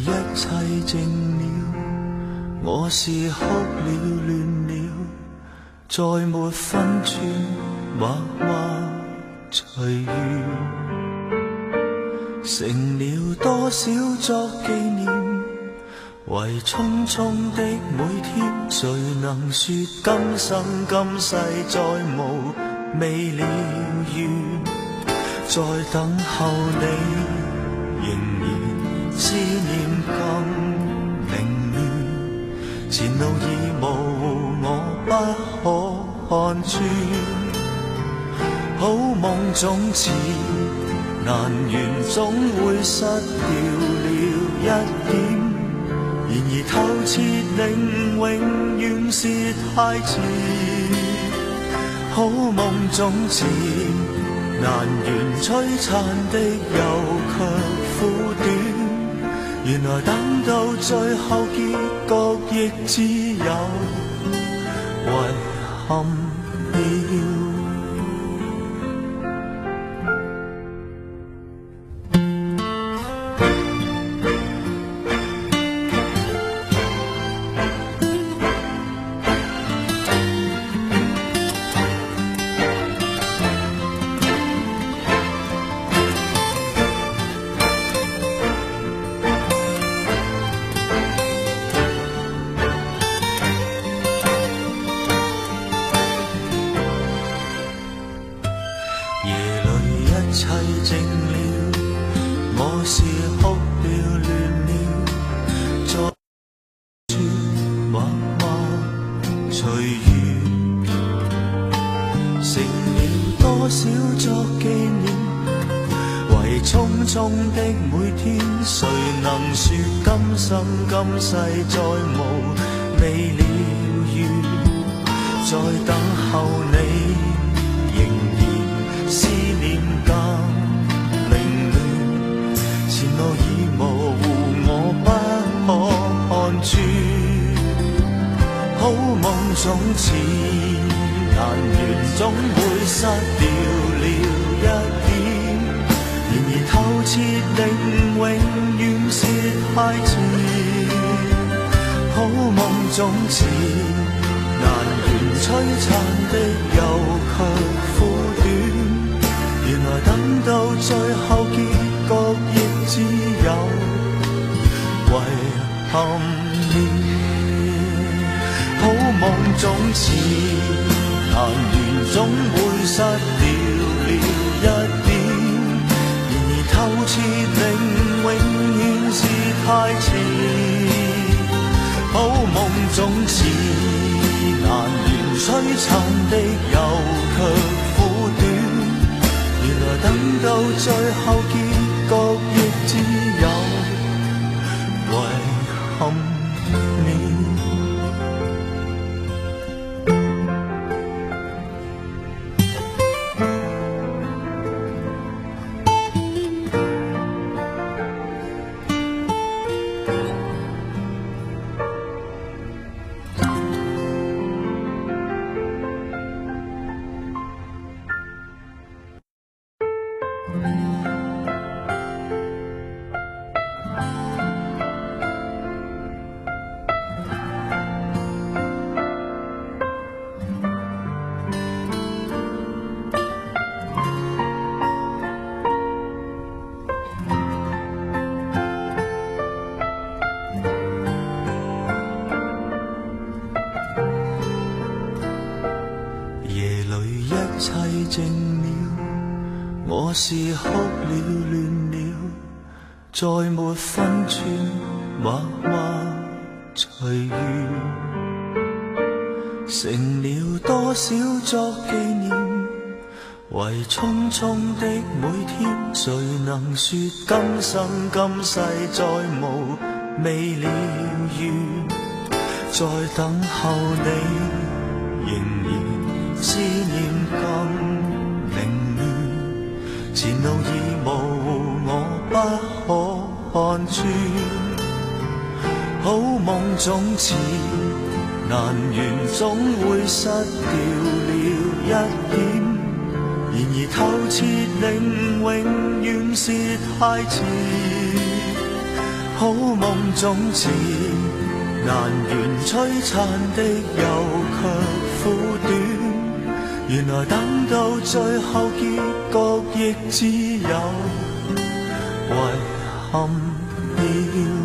一切靜了，我是哭了亂了，再沒分寸，默默隨緣，成了多少作紀念，為匆匆的每天，誰能說今生今世再無未了緣，再等候你，仍然思念更凌亂，前路已模糊，我不可看穿，好夢總似難圓，總會失掉了一點，然而透徹定永遠是太遲，好夢總似難圓，璀璨的又卻苦短，原來等到最後結局亦只有遺憾了。一切靜了，我是哭了亂了，再說默默隨緣，成了多少作紀念，為匆匆的每天，誰能說今生今世再無未了緣，再等候你，仍然思念更凌亂，前路已模糊，我不可看穿，好夢總似難圓，總會失掉了一點，然而透徹定永遠是太遲，好夢總似難圓，璀璨的又卻苦短，原來等到最後結局亦只有遺憾了。好夢總似難圓，總會失掉了一點，然而透徹定永遠是太遲，好夢總似難圓，璀璨的又卻苦短，原來等到最後結局亦只有遺憾了。一切靜了，我是哭了亂了，再沒分寸，默默隨緣，成了多少作紀念，為匆匆的每天，誰能說今生今世再無未了緣，在等候你，仍然思念更凌亂，前路已模糊，我不可看穿。好夢總似難圓，總會失掉了一點，然而透徹令永遠是太遲。好夢總似難圓，璀璨的又卻苦短，原來等到最後結局亦只有遺憾了。